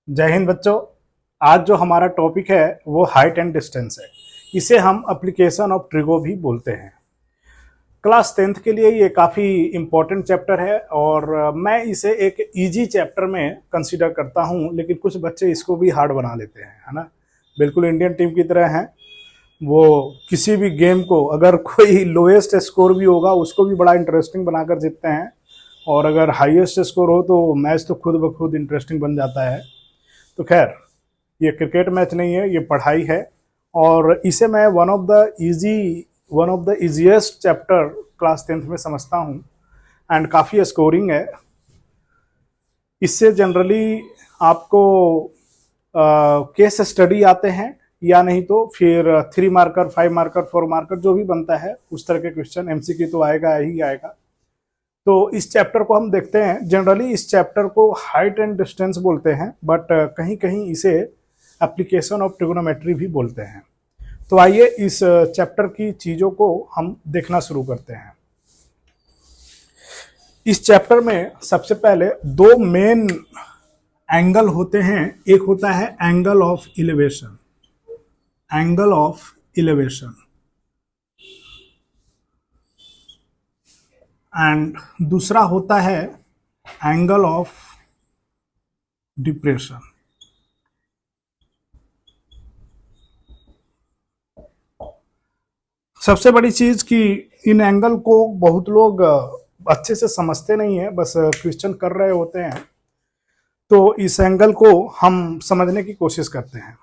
जय हिंद बच्चों। आज जो हमारा टॉपिक है वो हाइट एंड डिस्टेंस है। इसे हम एप्लीकेशन ऑफ ट्रिगो भी बोलते हैं। क्लास 10th के लिए ये काफ़ी इम्पोर्टेंट चैप्टर है और मैं इसे एक इजी चैप्टर में कंसीडर करता हूँ, लेकिन कुछ बच्चे इसको भी हार्ड बना लेते हैं, है ना। बिल्कुल इंडियन टीम की तरह हैं वो। किसी भी गेम को अगर कोई लोएस्ट स्कोर भी होगा उसको भी बड़ा इंटरेस्टिंग बनाकर जीतते हैं, और अगर हाईएस्ट स्कोर हो तो मैच तो खुद ब खुद इंटरेस्टिंग बन जाता है। तो खैर, ये क्रिकेट मैच नहीं है, ये पढ़ाई है, और इसे मैं one of the easiest chapter class 10th में समझता हूँ। एंड काफ़ी स्कोरिंग है। इससे जनरली आपको केस स्टडी आते हैं, या नहीं तो फिर 3 मार्कर 5 मार्कर 4 मार्कर जो भी बनता है उस तरह के क्वेश्चन एमसीक्यू तो आएगा ही आएगा। तो इस चैप्टर को हम देखते हैं। जनरली इस चैप्टर को हाइट एंड डिस्टेंस बोलते हैं, बट कहीं कहीं इसे एप्लीकेशन ऑफ ट्रिगोनोमेट्री भी बोलते हैं। तो आइए इस चैप्टर की चीज़ों को हम देखना शुरू करते हैं। इस चैप्टर में सबसे पहले दो मेन एंगल होते हैं। एक होता है angle of elevation, angle of elevation, and दूसरा होता है एंगल ऑफ डिप्रेशन। सबसे बड़ी चीज कि इन एंगल को बहुत लोग अच्छे से समझते नहीं है, बस क्वेश्चन कर रहे होते हैं। तो इस एंगल को हम समझने की कोशिश करते हैं।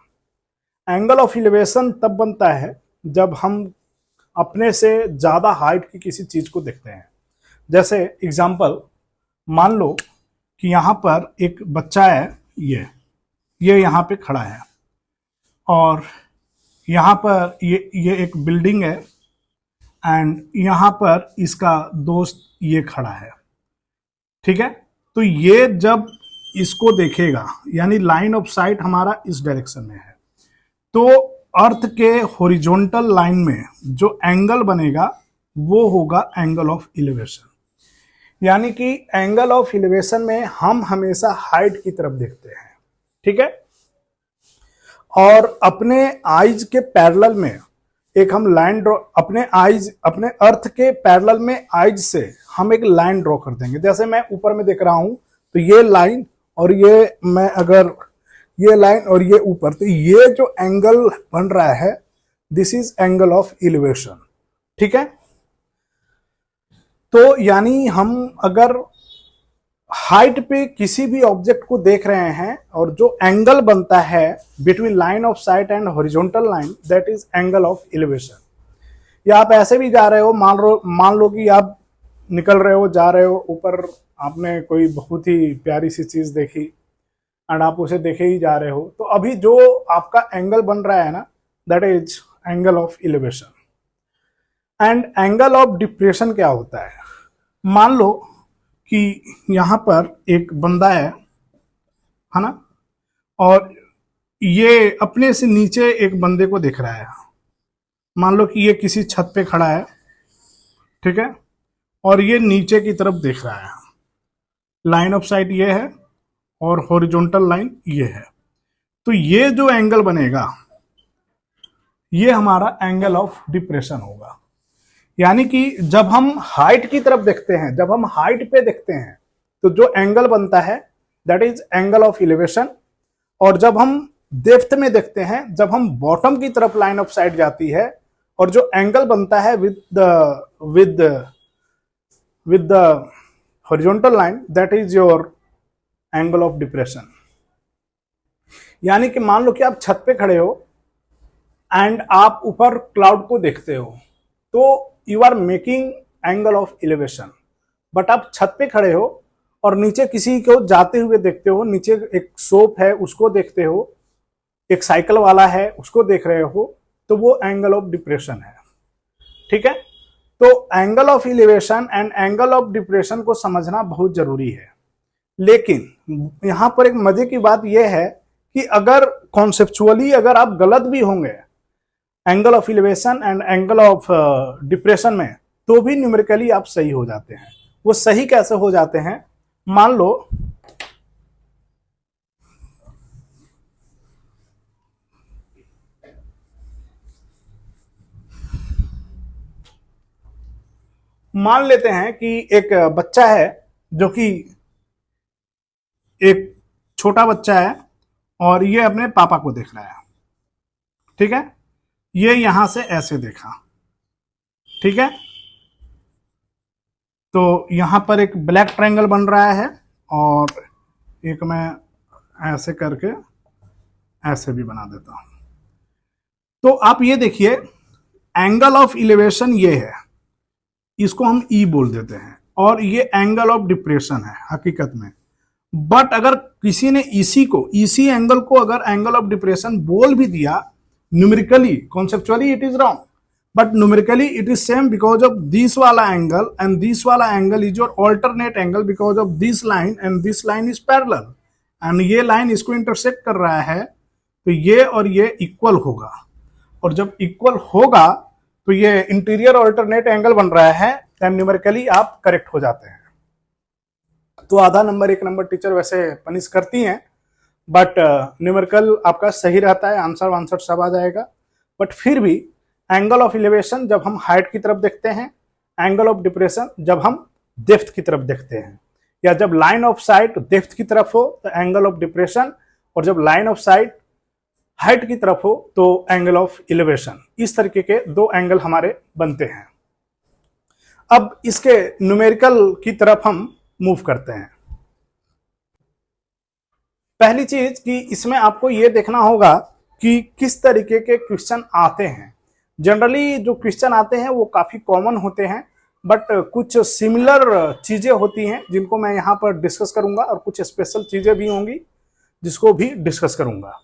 एंगल ऑफ इलेवेशन तब बनता है जब हम अपने से ज़्यादा हाइट की किसी चीज़ को देखते हैं। जैसे एग्जाम्पल, मान लो कि यहाँ पर एक बच्चा है, ये यहाँ पे खड़ा है, और यहाँ पर ये एक बिल्डिंग है, एंड यहाँ पर इसका दोस्त ये खड़ा है, ठीक है। तो ये जब इसको देखेगा, यानी लाइन ऑफ साइट हमारा इस डायरेक्शन में है, तो अर्थ के हॉरिजॉन्टल लाइन में जो एंगल बनेगा वो होगा एंगल ऑफ इलेवेशन। यानी कि एंगल ऑफ इलेवेशन में हम हमेशा हाइट की तरफ देखते हैं, ठीक है। और अपने आइज के पैरेलल में एक हम लाइन ड्रॉ, अपने अर्थ के पैरेलल में आइज से हम एक लाइन ड्रॉ कर देंगे। जैसे मैं ऊपर में देख रहा हूं तो ये लाइन, और ये मैं अगर ये लाइन और ये ऊपर, तो ये जो एंगल बन रहा है this is angle of elevation, ठीक है। तो यानी हम अगर हाइट पे किसी भी ऑब्जेक्ट को देख रहे हैं और जो एंगल बनता है between line of site and horizontal line, that is angle of elevation. या आप ऐसे भी जा रहे हो, मान लो कि आप निकल रहे हो, जा रहे हो ऊपर, आपने कोई बहुत ही प्यारी सी चीज देखी एंड आप उसे देखे ही जा रहे हो, तो अभी जो आपका एंगल बन रहा है ना, that is angle of elevation. And angle of depression क्या होता है? मान लो कि यहाँ पर एक बंदा है ना, और ये अपने से नीचे एक बंदे को देख रहा है। मान लो कि ये किसी छत पे खड़ा है, ठीक है, और ये नीचे की तरफ देख रहा है। लाइन ऑफ साइट ये है और हॉरिजॉन्टल लाइन ये है। तो ये जो एंगल बनेगा ये हमारा एंगल ऑफ डिप्रेशन होगा। यानी कि जब हम हाइट की तरफ देखते हैं, जब हम हाइट पे देखते हैं, तो जो एंगल बनता है that is angle of elevation. और जब हम डेप्थ में देखते हैं, जब हम बॉटम की तरफ लाइन ऑफ साइट जाती है, और जो एंगल बनता है with the horizontal line, that is your angle of depression. यानी कि मान लो कि आप छत पे खड़े हो एंड आप ऊपर क्लाउड को देखते हो, तो you are making angle of elevation. But आप छत पे खड़े हो और नीचे किसी को जाते हुए देखते हो, नीचे एक शॉप है उसको देखते हो, एक साइकिल वाला है उसको देख रहे हो, तो वो एंगल ऑफ डिप्रेशन है, ठीक है। तो angle of elevation and angle of depression को समझना बहुत जरूरी है। लेकिन यहां पर एक मजे की बात यह है कि अगर कॉन्सेप्चुअली अगर आप गलत भी होंगे angle of elevation and angle of depression में, तो भी न्यूमेरिकली आप सही हो जाते हैं। वो सही कैसे हो जाते हैं? मान लो मान लेते हैं कि एक बच्चा है जो कि एक छोटा बच्चा है और ये अपने पापा को देख रहा है, ठीक है। ये यहां से ऐसे देखा, ठीक है। तो यहां पर एक ब्लैक ट्रायंगल बन रहा है और एक मैं ऐसे करके ऐसे भी बना देता हूं। तो आप ये देखिए, एंगल ऑफ इलिवेशन ये है, इसको हम ई बोल देते हैं, और ये एंगल ऑफ डिप्रेशन है हकीकत में। बट अगर किसी ने इसी एंगल को अगर एंगल ऑफ डिप्रेशन बोल भी दिया, numerically conceptually it is wrong, but numerically it is same because of this वाला एंगल एंड दिस वाला angle is your alternate angle because of this line and this line is parallel, and ये line इसको intersect कर रहा है, तो ये और ये इक्वल होगा, और जब इक्वल होगा तो ये इंटीरियर ऑल्टरनेट एंगल बन रहा है, देन न्यूमेरिकली आप करेक्ट हो जाते हैं। तो आधा नंबर 1 नंबर टीचर वैसे पनिश करती हैं, बट न्यूमेरिकल आपका सही रहता है, आंसर सब आ जाएगा। बट फिर भी एंगल ऑफ इलिवेशन जब हम हाइट की तरफ देखते हैं, एंगल ऑफ डिप्रेशन जब हम डेप्थ की तरफ देखते हैं, या जब लाइन ऑफ साइट डेप्थ की तरफ हो तो एंगल ऑफ डिप्रेशन, और जब लाइन ऑफ साइट हाइट की तरफ हो तो एंगल ऑफ इलिवेशन, इस तरीके के 2 एंगल हमारे बनते हैं। अब इसके न्यूमेरिकल की तरफ हम मूव करते हैं। पहली चीज कि इसमें आपको यह देखना होगा कि किस तरीके के क्वेश्चन आते हैं। जनरली जो क्वेश्चन आते हैं वो काफी कॉमन होते हैं, बट कुछ सिमिलर चीजें होती हैं जिनको मैं यहां पर डिस्कस करूंगा, और कुछ स्पेशल चीजें भी होंगी जिसको भी डिस्कस करूंगा।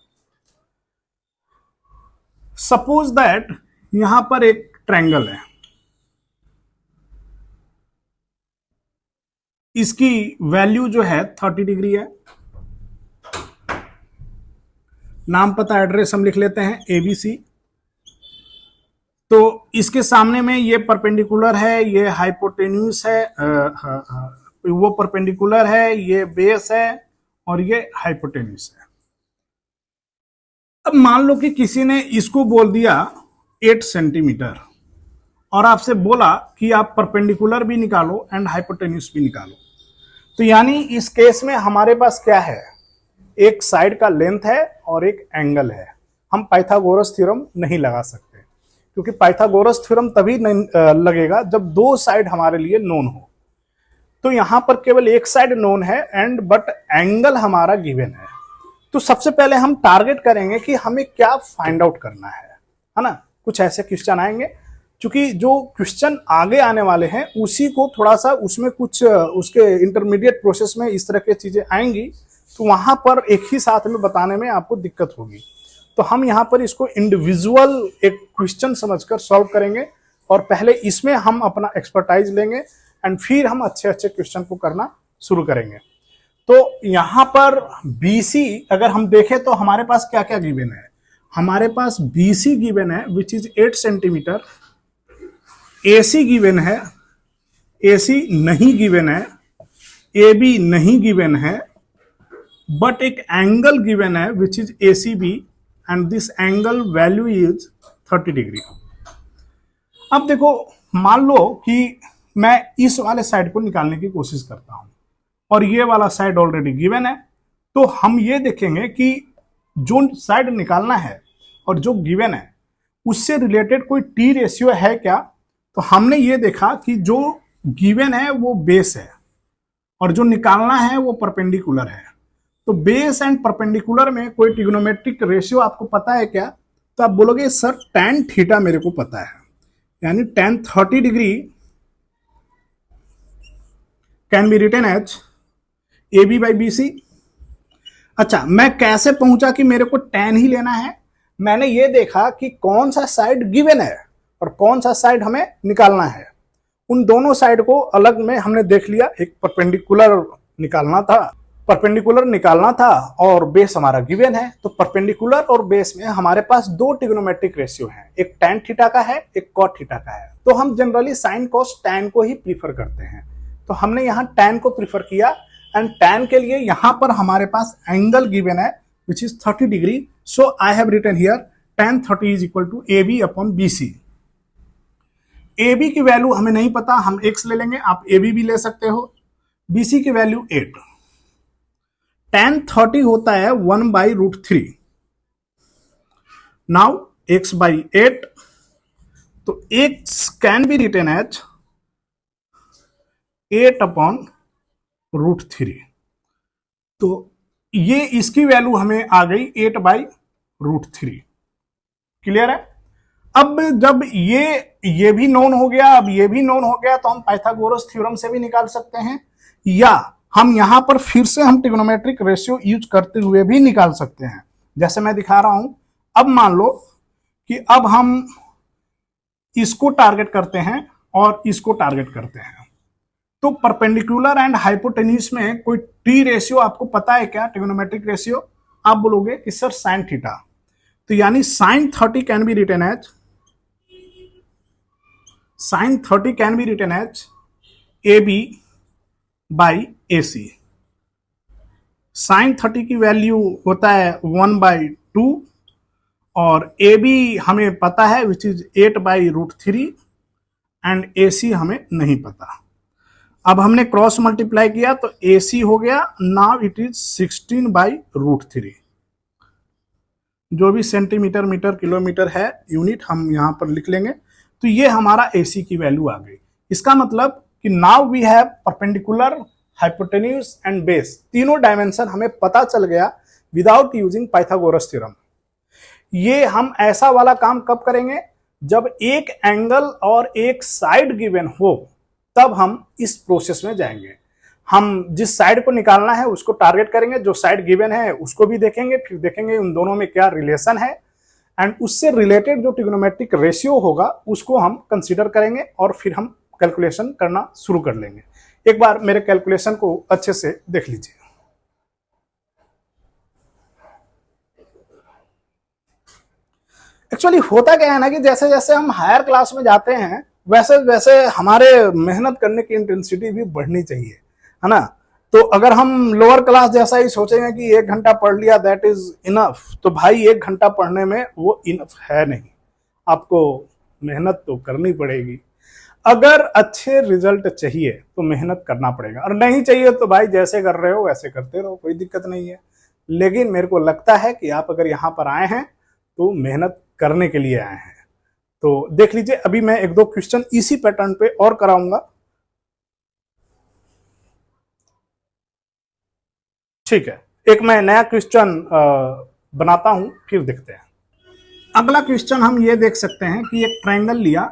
सपोज दैट यहां पर एक ट्रायंगल है, इसकी वैल्यू जो है 30 डिग्री है, नाम पता एड्रेस हम लिख लेते हैं ABC। तो इसके सामने में ये परपेंडिकुलर है, ये हाइपोटेन्यूस है, वो परपेंडिकुलर है, ये बेस है, और ये हाइपोटेन्यूस है। अब मान लो कि किसी ने इसको बोल दिया 8 सेंटीमीटर और आपसे बोला कि आप परपेंडिकुलर भी निकालो एंड हाइपोटेन्यूस भी निकालो। तो यानी इस केस में हमारे पास क्या है, एक साइड का लेंथ है और एक एंगल है। हम पाइथागोरस थ्योरम नहीं लगा सकते, क्योंकि पाइथागोरस थ्योरम तभी नहीं लगेगा जब 2 साइड हमारे लिए नोन हो। तो यहां पर केवल एक साइड नोन है एंड बट एंगल हमारा गिवन है। तो सबसे पहले हम टारगेट करेंगे कि हमें क्या फाइंड आउट करना है ना। कुछ ऐसे क्वेश्चन आएंगे, क्योंकि जो क्वेश्चन आगे आने वाले हैं उसी को थोड़ा सा उसमें कुछ उसके इंटरमीडिएट प्रोसेस में इस तरह की चीजें आएंगी, तो वहां पर एक ही साथ में बताने में आपको दिक्कत होगी। तो हम यहाँ पर इसको इंडिविजुअल एक क्वेश्चन समझकर सॉल्व करेंगे, और पहले इसमें हम अपना एक्सपर्टाइज लेंगे एंड फिर हम अच्छे अच्छे क्वेश्चन को करना शुरू करेंगे। तो यहां पर BC अगर हम देखें तो हमारे पास क्या क्या गिवन है। हमारे पास BC गिवन है which is 8 centimetre, AC given है, AC नहीं गिवन है, AB नहीं गिवन है, बट एक एंगल गिवन है which is ACB and this angle value is 30 degree. अब देखो, मान लो कि मैं इस वाले साइड को निकालने की कोशिश करता हूं और ये वाला साइड ऑलरेडी गिवन है, तो हम ये देखेंगे कि जो साइड निकालना है और जो गिवन है उससे रिलेटेड कोई T रेशियो है क्या। तो हमने ये देखा कि जो गिवन है वो बेस है और जो निकालना है वो परपेंडिकुलर है। तो बेस एंड परपेंडिकुलर में कोई ट्रिग्नोमेट्रिक रेशियो आपको पता है क्या। तो आप बोलोगे सर tan थीटा मेरे को पता है, यानी tan 30 degree can be written as AB by BC। अच्छा, मैं कैसे पहुंचा कि मेरे को tan ही लेना है। मैंने ये देखा कि कौन सा साइड गिवन है और कौन सा साइड हमें निकालना है। उन दोनों साइड को अलग में हमने देख लिया। एक परपेंडिकुलर निकालना था और बेस हमारा गिवन है। तो परपेंडिकुलर और बेस में हमारे पास 2 ट्रिग्नोमेट्रिक रेशियो हैं, एक tan थीटा का है, एक cot थीटा का है। तो हम जनरली साइन cos tan को ही प्रीफर करते हैं, तो हमने यहाँ tan को प्रीफर किया एंड tan के लिए यहां पर हमारे पास एंगल गिवन है which is 30 degree. So I have written here tan 30 is equal to AB upon BC। A B की वैल्यू हमें नहीं पता, हम x ले लेंगे, आप ए बी भी ले सकते हो। बी सी की वैल्यू 8। tan 30 होता है 1/√3। नाउ x by 8, तो x can be written as 8/√3। तो ये इसकी वैल्यू हमें आ गई 8/√3। क्लियर है? अब जब ये भी नोन हो गया, अब ये भी नोन हो गया, तो हम पाइथागोरस थ्योरम से भी निकाल सकते हैं, या हम यहां पर फिर से हम ट्रिग्नोमेट्रिक रेशियो यूज करते हुए भी निकाल सकते हैं, जैसे मैं दिखा रहा हूं। अब मान लो कि अब हम इसको टारगेट करते हैं और इसको टारगेट करते हैं, तो परपेंडिकुलर एंड हाइपोटेन्यूज में कोई टी रेशियो आपको पता है क्या, ट्रिग्नोमेट्रिक रेशियो? आप बोलोगे कि सर साइन थीटा, तो यानी sine 30 can be written as A B by A C. Sine 30 की वैल्यू होता है 1/2 और ए बी हमें पता है विच इज 8/√3 एंड ए सी हमें नहीं पता। अब हमने क्रॉस मल्टीप्लाई किया तो ए सी हो गया, नाउ इट इज 16/√3। जो भी सेंटीमीटर, मीटर, किलोमीटर है यूनिट हम यहां पर लिख लेंगे। तो ये हमारा ए सी की वैल्यू आ गई। इसका मतलब कि now we have perpendicular, hypotenuse and base, तीनों डायमेंशन हमें पता चल गया विदाउट यूजिंग पाइथागोरस थ्योरम। ये हम ऐसा वाला काम कब करेंगे? जब एक एंगल और एक साइड गिवन हो, तब हम इस प्रोसेस में जाएंगे। हम जिस साइड को निकालना है उसको टारगेट करेंगे, जो साइड गिवन है उसको भी देखेंगे, फिर देखेंगे उन दोनों में क्या रिलेशन है, एंड उससे रिलेटेड जो ट्रिग्नोमेट्रिक रेशियो होगा उसको हम कंसीडर करेंगे और फिर हम कैलकुलेशन करना शुरू कर लेंगे। एक बार मेरे कैलकुलेशन को अच्छे से देख लीजिए। एक्चुअली होता क्या है ना कि जैसे जैसे हम हायर क्लास में जाते हैं वैसे वैसे हमारे मेहनत करने की इंटेंसिटी भी बढ़नी चाहिए, है ना। तो अगर हम लोअर क्लास जैसा ही सोचेंगे कि 1 घंटा पढ़ लिया दैट इज इनफ, तो भाई 1 घंटा पढ़ने में वो इनफ है नहीं, आपको मेहनत तो करनी पड़ेगी। अगर अच्छे रिजल्ट चाहिए तो मेहनत करना पड़ेगा, और नहीं चाहिए तो भाई जैसे कर रहे हो वैसे करते रहो, कोई दिक्कत नहीं है। लेकिन मेरे को लगता है कि आप अगर यहाँ पर आए हैं तो मेहनत करने के लिए आए हैं। तो देख लीजिए, अभी मैं 1-2 क्वेश्चन इसी पैटर्न पे और कराऊंगा। ठीक है, एक मैं नया क्वेश्चन बनाता हूं, फिर देखते हैं। अगला क्वेश्चन हम ये देख सकते हैं कि एक ट्रायंगल लिया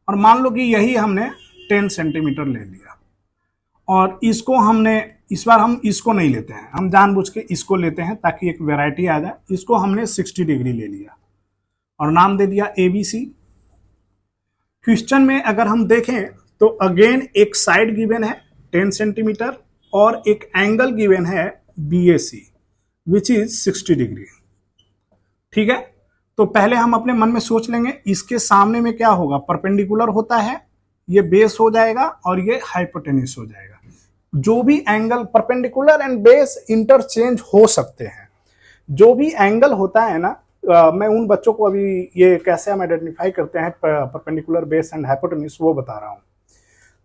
और मान लो कि यही हमने 10 सेंटीमीटर ले लिया, और इसको हमने, इस बार हम इसको नहीं लेते हैं, हम जानबूझ के इसको लेते हैं ताकि एक वैरायटी आ जाए। इसको हमने 60 डिग्री ले लिया और नाम दे दिया ABC। क्वेश्चन में अगर हम देखें तो अगेन एक साइड गिवन है 10 सेंटीमीटर और एक एंगल गिवन है BAC विच इज 60 डिग्री। ठीक है, तो पहले हम अपने मन में सोच लेंगे इसके सामने में क्या होगा, परपेंडिकुलर होता है, ये बेस हो जाएगा और ये हाइपोटेन्यूज हो जाएगा। जो भी angle, perpendicular and base interchange हो सकते हैं। जो भी एंगल होता है ना, मैं उन बच्चों को अभी ये कैसे हम आइडेंटिफाई करते हैं परपेंडिकुलर, बेस एंड हाइपोटेन्यूज वो बता रहा हूं।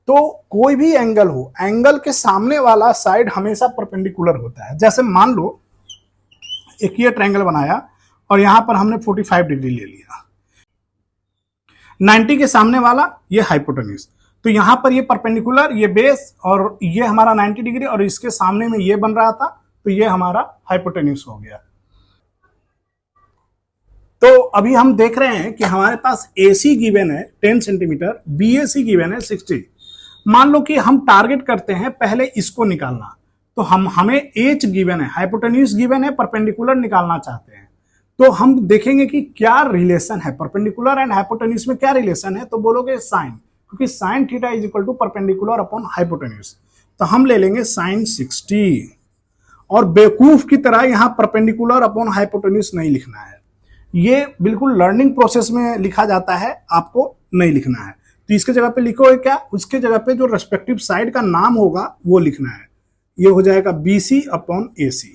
तो कोई भी एंगल हो, एंगल के सामने वाला साइड हमेशा परपेंडिकुलर होता है। जैसे मान लो एक ये ट्रायंगल बनाया और यहां पर हमने 45 डिग्री ले लिया, 90 के सामने वाला ये हाइपोटेन्यूज, तो यहां पर ये परपेंडिकुलर, ये बेस, और ये हमारा 90 डिग्री, और इसके सामने में ये बन रहा था, तो ये हमारा हाइपोटेन्यूज हो गया। तो अभी हम देख रहे हैं कि हमारे पास AC गिवन है 10 सेंटीमीटर, BAC गिवन है 60। मान लो कि हम टारगेट करते हैं पहले इसको निकालना, तो हमें H गिवन है, हाइपोटेन्यूज गिवन है, परपेंडिकुलर निकालना चाहते हैं। तो हम देखेंगे कि क्या रिलेशन है, परपेंडिकुलर एंड हाइपोटेन्यूज में क्या रिलेशन है, तो बोलोगे साइन, क्योंकि sine theta is equal to perpendicular upon hypotenuse. तो हम ले लेंगे साइन 60, और बेवकूफ की तरह यहां परपेंडिकुलर अपॉन हाइपोटेन्यूज नहीं लिखना है, ये बिल्कुल लर्निंग प्रोसेस में लिखा जाता है, आपको नहीं लिखना है। तो इसके जगह पे लिखोगे क्या, उसके जगह पे जो रेस्पेक्टिव साइड का नाम होगा वो लिखना है। ये हो जाएगा BC अपॉन AC।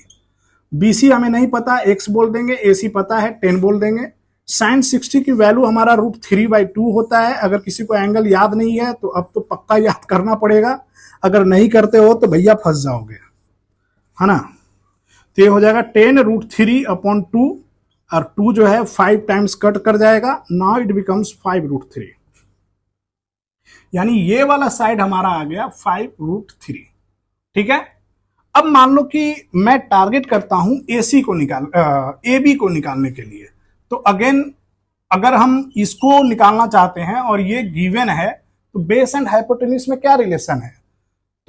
BC हमें नहीं पता, X बोल देंगे, AC पता है 10 बोल देंगे, साइन 60 की वैल्यू हमारा √3/2 होता है। अगर किसी को एंगल याद नहीं है तो अब तो पक्का याद करना पड़ेगा, अगर नहीं करते हो तो भैया फंस जाओगे, है ना। तो ये हो जाएगा 10√3/2 और 2 जो है 5 टाइम्स कट कर जाएगा, नाउ इट बिकम्स 5√3, यानी ये वाला साइड हमारा आ गया 5√3। ठीक है। अब मान लो कि मैं टारगेट करता हूं AB को निकालने के लिए, तो अगेन अगर हम इसको निकालना चाहते हैं और ये गिवन है, तो बेस एंड हाइपोटेन्यूज में क्या रिलेशन है?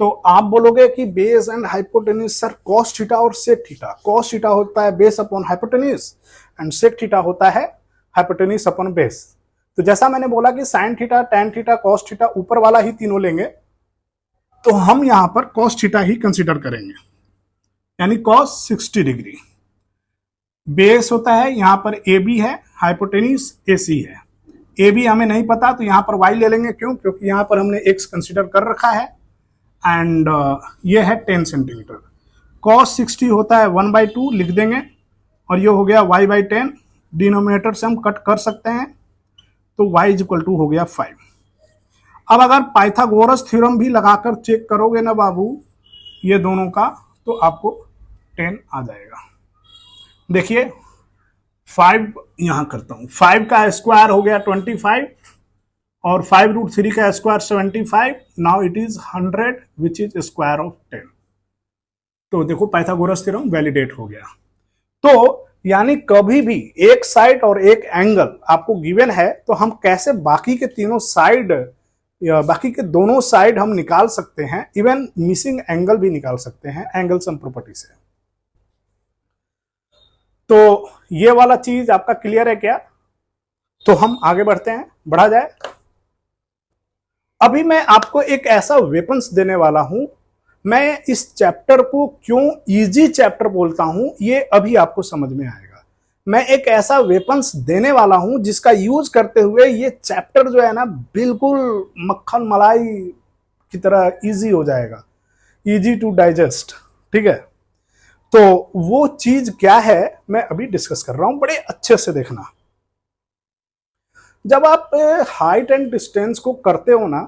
तो आप बोलोगे कि base and hypotenuse sir cos theta और सेक थीटा। कॉस थीटा होता है base upon hypotenuse and sec theta होता है हाइपोटेन्यूज अपॉन बेस। तो जैसा मैंने बोला कि sine theta, tan theta, cos theta ऊपर वाला ही तीनों लेंगे, तो हम यहां पर कॉस थीटा ही कंसीडर करेंगे, यानी कॉस 60 डिग्री। बेस होता है, यहां पर AB है, हाइपोटेन्यूज AC है। AB हमें नहीं पता तो यहां पर Y ले लेंगे, क्यों? क्योंकि यहां पर हमने X कंसीडर कर रखा है, एंड ये है 10 सेंटीमीटर। कॉस 60 होता है 1/2 लिख देंगे, और ये हो गया Y/10, डिनोमिनेटर से हम कट कर सकते हैं, तो Y = हो गया 5। अब अगर पाइथागोरस थ्योरम भी लगाकर चेक करोगे ना बाबू ये दोनों का, तो आपको 10 आ जाएगा। देखिए 5 यहां करता हूं, 5 का स्क्वायर हो गया 25 और 5√3 का square 75, now it is 100 which is square of 10। तो देखो पाइथागोरस थ्योरम वैलिडेट हो गया। तो यानी कभी भी एक साइड और एक एंगल आपको गिवन है, तो हम कैसे बाकी के तीनों साइड या बाकी के दोनों साइड हम निकाल सकते हैं, इवन मिसिंग एंगल भी निकाल सकते हैं एंगल सम प्रॉपर्टी से। तो ये वाला चीज आपका क्लियर है क्या? तो हम आगे बढ़ते हैं, बढ़ा जाए। अभी मैं आपको एक ऐसा वेपन्स देने वाला हूं, मैं इस चैप्टर को क्यों इजी चैप्टर बोलता हूं ये अभी आपको समझ में आएगा। मैं एक ऐसा वेपन्स देने वाला हूं जिसका यूज करते हुए ये चैप्टर जो है ना बिल्कुल मक्खन मलाई की तरह इजी हो जाएगा, इजी टू डाइजेस्ट। ठीक है, तो वो चीज क्या है मैं अभी डिस्कस कर रहा हूं, बड़े अच्छे से देखना। जब आप हाइट एंड डिस्टेंस को करते हो ना,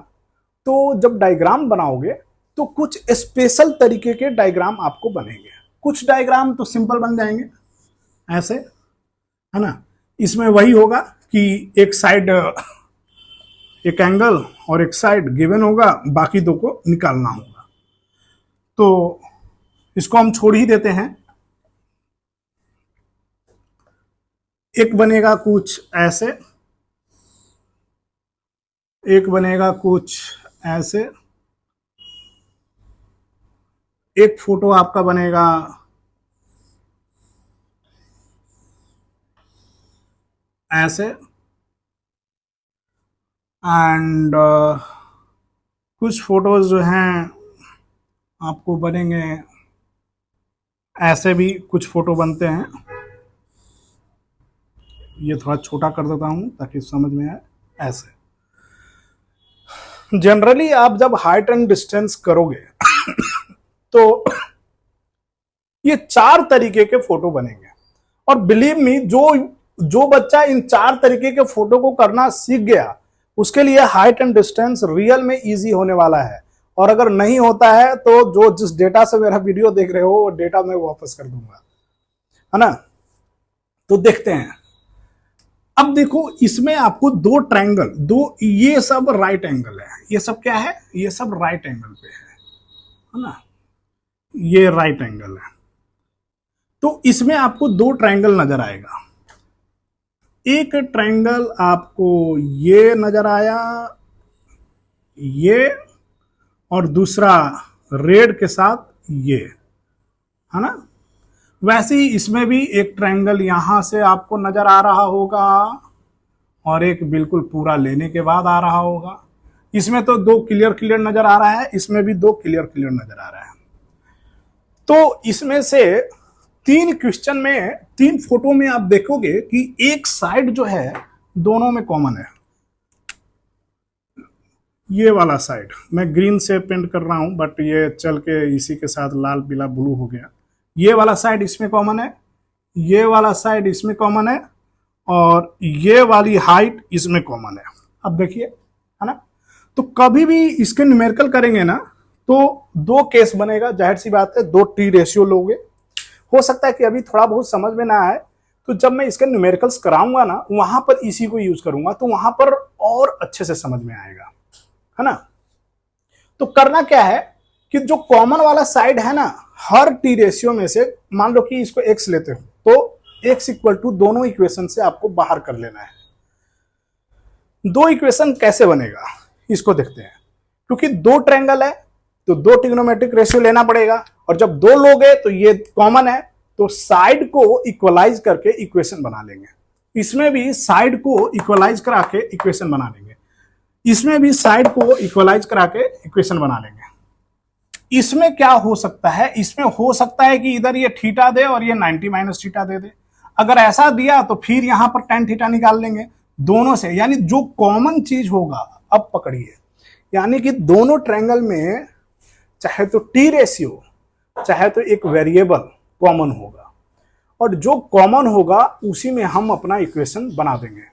तो जब डायग्राम बनाओगे तो कुछ स्पेशल तरीके के डायग्राम आपको बनेंगे। कुछ डायग्राम तो सिंपल बन जाएंगे ऐसे, है ना। इसमें वही होगा कि एक साइड एक एंगल और एक साइड गिवन होगा, बाकी दो को निकालना होगा। तो इसको हम छोड़ ही देते हैं। एक बनेगा कुछ ऐसे, एक बनेगा कुछ ऐसे, एक फोटो आपका बनेगा ऐसे, एंड कुछ फोटोज जो हैं आपको बनेंगे ऐसे, भी कुछ फोटो बनते हैं। ये थोड़ा छोटा कर देता हूं ताकि समझ में आए। ऐसे जनरली आप जब हाइट एंड डिस्टेंस करोगे तो ये 4 तरीके के फोटो बनेंगे, और बिलीव मी जो बच्चा इन 4 तरीके के फोटो को करना सीख गया उसके लिए हाइट एंड डिस्टेंस रियल में इजी होने वाला है। और अगर नहीं होता है तो जो जिस डेटा से मेरा वीडियो देख रहे हो वो डेटा मैं वापस कर दूंगा, है ना। तो देखते हैं। अब देखो इसमें आपको 2 ट्रायंगल, ये सब राइट एंगल है, ये सब क्या है, ये सब राइट एंगल पे है ना, ये राइट एंगल है। तो इसमें आपको 2 ट्रायंगल नजर आएगा। एक ट्रायंगल आपको ये नजर आया, ये, और दूसरा रेड के साथ ये, है ना। वैसे ही इसमें भी एक ट्रायंगल यहां से आपको नजर आ रहा होगा और एक बिल्कुल पूरा लेने के बाद आ रहा होगा। इसमें तो 2 क्लियर नजर आ रहा है, इसमें भी 2 क्लियर नजर आ रहा है। तो इसमें से 3 क्वेश्चन में, 3 फोटो में आप देखोगे कि एक साइड जो है दोनों में कॉमन है। ये वाला साइड मैं ग्रीन से पेंट कर रहा हूं, बट ये चल के इसी के साथ लाल पीला ब्लू हो गया। ये वाला साइड इसमें कॉमन है, ये वाला साइड इसमें कॉमन है, और ये वाली हाइट इसमें कॉमन है। अब देखिए, है ना, तो कभी भी इसके न्यूमेरिकल करेंगे ना तो दो केस बनेगा, जाहिर सी बात है, दो टी रेशियो लोगे। हो सकता है कि अभी थोड़ा बहुत समझ में ना आए, तो जब मैं इसके न्यूमेरिकल्स कराऊंगा ना वहां पर इसी को यूज करूंगा, तो वहां पर और अच्छे से समझ में आएगा, है ना। तो करना क्या है कि जो कॉमन वाला साइड है ना, हर टी रेशियो में से मान लो कि इसको x लेते हो, तो x इक्वल टू दोनों इक्वेशन से आपको बाहर कर लेना है। दो इक्वेशन कैसे बनेगा इसको देखते हैं। क्योंकि दो ट्रायंगल है तो दो ट्रिग्नोमेट्रिक रेशियो लेना पड़ेगा, और जब दो लोग हैं तो ये कॉमन है, तो साइड को इक्वलाइज करके इक्वेशन बना लेंगे। इसमें भी साइड को इक्वलाइज करा के इक्वेशन बना लेंगे, इसमें भी साइड को इक्वलाइज करा के इक्वेशन बना लेंगे। इसमें क्या हो सकता है, इसमें हो सकता है कि इधर ये थीटा दे और ये 90 माइनस थीटा दे दे। अगर ऐसा दिया तो फिर यहां पर tan थीटा निकाल लेंगे दोनों से, यानी जो कॉमन चीज होगा। अब पकड़िए, यानी कि दोनों ट्रायंगल में चाहे तो टी रेशियो चाहे तो एक वेरिएबल कॉमन होगा, और जो कॉमन होगा उसी में हम अपना इक्वेशन बना देंगे।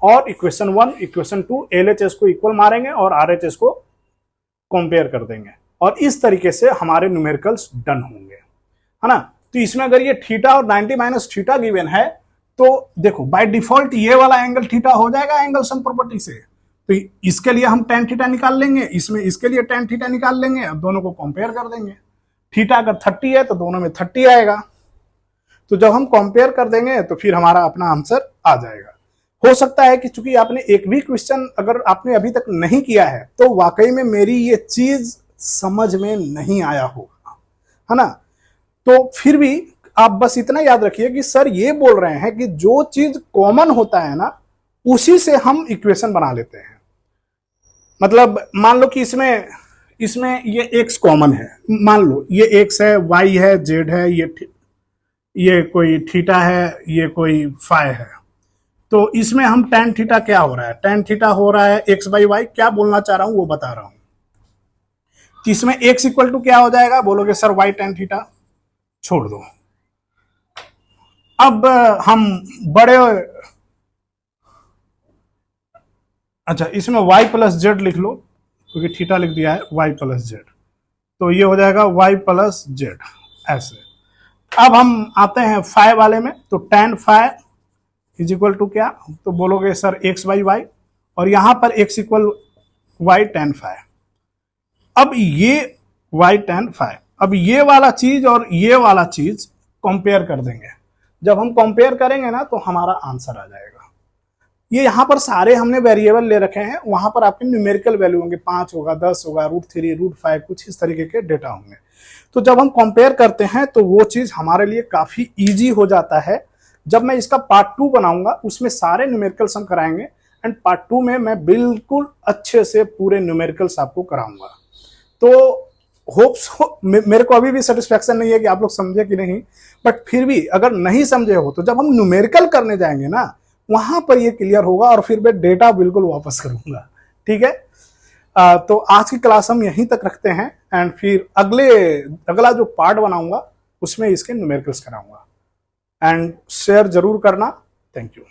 और इक्वेशन 1 इक्वेशन 2 LHS को इक्वल मारेंगे और RHS को कंपेयर कर देंगे, और इस तरीके से हमारे न्यूमेरिकल्स डन होंगे, है ना। तो इसमें अगर ये थीटा और 90 माइनस थीटा गिवन है तो देखो बाय डिफॉल्ट ये वाला एंगल थीटा हो जाएगा एंगल सम प्रॉपर्टी से। तो इसके लिए हम tan थीटा निकाल लेंगे, इसमें इसके लिए tan थीटा निकाल लेंगे, अब दोनों को कंपेयर कर देंगे। थीटा अगर 30 है तो दोनों में 30 आएगा, तो जब हम कंपेयर कर देंगे तो फिर हमारा अपना आंसर आ जाएगा। हो सकता है कि चूंकि आपने एक भी क्वेश्चन अगर आपने अभी तक नहीं किया है तो वाकई में मेरी ये चीज समझ में नहीं आया होगा, है ना। तो फिर भी आप बस इतना याद रखिए कि सर ये बोल रहे हैं कि जो चीज कॉमन होता है ना उसी से हम इक्वेशन बना लेते हैं। मतलब मान लो कि इसमें ये x कॉमन है, मान लो ये x है, y है, z है, ये कोई थीटा है, ये कोई फाई है। तो इसमें हम tan थीटा क्या हो रहा है, tan थीटा हो रहा है x बाई वाई। क्या बोलना चाह रहा हूं वो बता रहा हूं। तो इसमें x इक्वल टू क्या हो जाएगा, बोलोगे सर y tan थीटा, छोड़ दो। अब हम बड़े, अच्छा इसमें y प्लस जेड लिख लो, क्योंकि थीटा लिख दिया है y प्लस जेड, तो ये हो जाएगा y प्लस जेड ऐसे। अब हम आते हैं फाई वाले में, तो tan phi is equal to क्या, तो बोलोगे सर x बाई वाई, और यहां पर x equal y tan phi. अब ये y tan फाई, अब ये वाला चीज और ये वाला चीज कंपेयर कर देंगे। जब हम कंपेयर करेंगे ना तो हमारा आंसर आ जाएगा। ये यहां पर सारे हमने वेरिएबल ले रखे हैं, वहां पर आपके न्यूमेरिकल वैल्यू होंगे, 5 होगा, 10 होगा, √3 √5, कुछ इस तरीके के डेटा होंगे। तो जब हम कंपेयर करते हैं तो वो चीज हमारे लिए काफी इजी हो जाता है। जब मैं इसका पार्ट 2 बनाऊंगा उसमें सारे न्यूमेरिकल्स हम कराएंगे, एंड पार्ट 2 में मैं बिल्कुल अच्छे से पूरे न्यूमेरिकल्स आपको कराऊंगा। तो होप्स मेरे को अभी भी सेटिस्फेक्शन नहीं है कि आप लोग समझे कि नहीं, बट फिर भी अगर नहीं समझे हो तो जब हम न्यूमेरिकल करने जाएंगे ना वहां पर ये क्लियर होगा, और फिर मैं डेटा बिल्कुल वापस करूंगा, ठीक है। तो आज की क्लास हम यहीं तक रखते हैं, एंड फिर अगला जो पार्ट बनाऊंगा उसमें इसके न्यूमेरिकल्स कराऊंगा। एंड शेयर जरूर करना। Thank you.